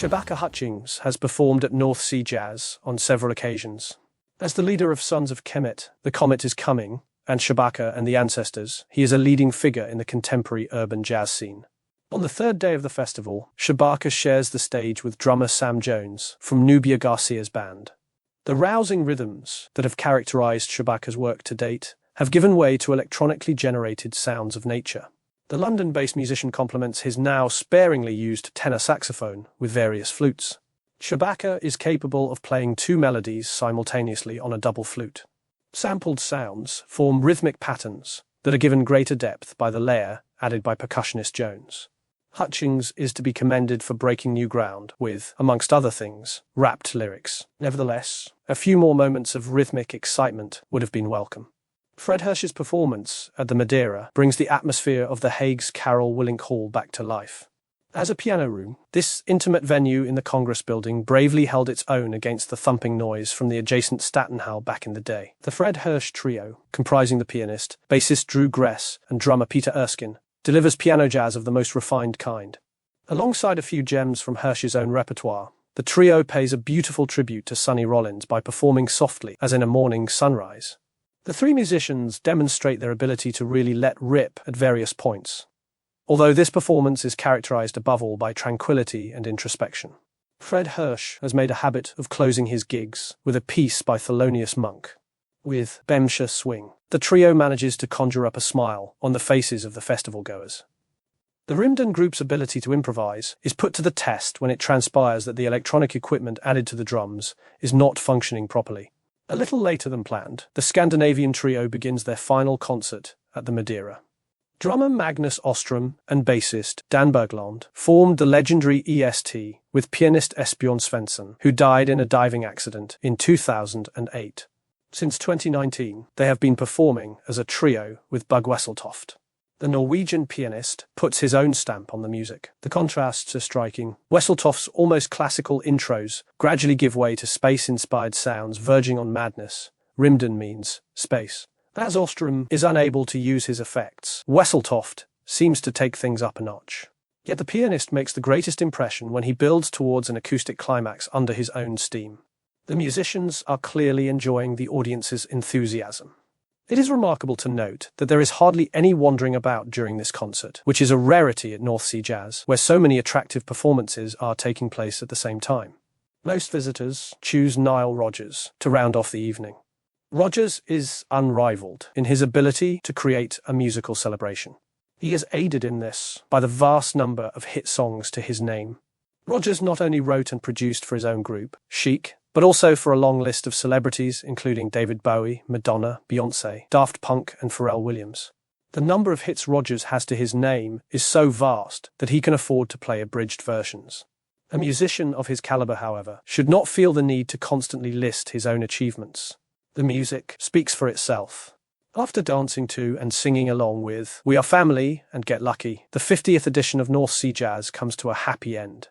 Shabaka Hutchings has performed at North Sea Jazz on several occasions. As the leader of Sons of Kemet, The Comet is Coming, and Shabaka and the Ancestors, he is a leading figure in the contemporary urban jazz scene. On the third day of the festival, Shabaka shares the stage with drummer Sam Jones from Nubia Garcia's band. The rousing rhythms that have characterized Shabaka's work to date have given way to electronically generated sounds of nature. The London-based musician complements his now sparingly used tenor saxophone with various flutes. Shabaka is capable of playing two melodies simultaneously on a double flute. Sampled sounds form rhythmic patterns that are given greater depth by the layer added by percussionist Jones. Hutchings is to be commended for breaking new ground with, amongst other things, rapped lyrics. Nevertheless, a few more moments of rhythmic excitement would have been welcome. Fred Hersch's performance at the Madeira brings the atmosphere of the Hague's Carol Willink Hall back to life. As a piano room, this intimate venue in the Congress building bravely held its own against the thumping noise from the adjacent Stadthalle back in the day. The Fred Hersch trio, comprising the pianist, bassist Drew Gress, and drummer Peter Erskine, delivers piano jazz of the most refined kind. Alongside a few gems from Hersch's own repertoire, the trio pays a beautiful tribute to Sonny Rollins by performing softly as in a morning sunrise. The three musicians demonstrate their ability to really let rip at various points, although this performance is characterized above all by tranquility and introspection. Fred Hersch has made a habit of closing his gigs with a piece by Thelonious Monk. With Bemsha Swing, the trio manages to conjure up a smile on the faces of the festival goers. The RYMDEN group's ability to improvise is put to the test when it transpires that the electronic equipment added to the drums is not functioning properly. A little later than planned, the Scandinavian trio begins their final concert at the Madeira. Drummer Magnus Öström and bassist Dan Berglund formed the legendary EST with pianist Esbjörn Svensson, who died in a diving accident in 2008. Since 2019, they have been performing as a trio with Bugge Wesseltoft. The Norwegian pianist puts his own stamp on the music. The contrasts are striking. Wesseltoft's almost classical intros gradually give way to space-inspired sounds verging on madness. RYMDEN means space. As Öström is unable to use his effects, Wesseltoft seems to take things up a notch. Yet the pianist makes the greatest impression when he builds towards an acoustic climax under his own steam. The musicians are clearly enjoying the audience's enthusiasm. It is remarkable to note that there is hardly any wandering about during this concert, which is a rarity at North Sea Jazz, where so many attractive performances are taking place at the same time. Most visitors choose Nile Rodgers to round off the evening. Rodgers is unrivaled in his ability to create a musical celebration. He is aided in this by the vast number of hit songs to his name. Rodgers not only wrote and produced for his own group, Chic, but also for a long list of celebrities including David Bowie, Madonna, Beyoncé, Daft Punk and Pharrell Williams. The number of hits Rodgers has to his name is so vast that he can afford to play abridged versions. A musician of his caliber, however, should not feel the need to constantly list his own achievements. The music speaks for itself. After dancing to and singing along with We Are Family and Get Lucky, the 50th edition of North Sea Jazz comes to a happy end.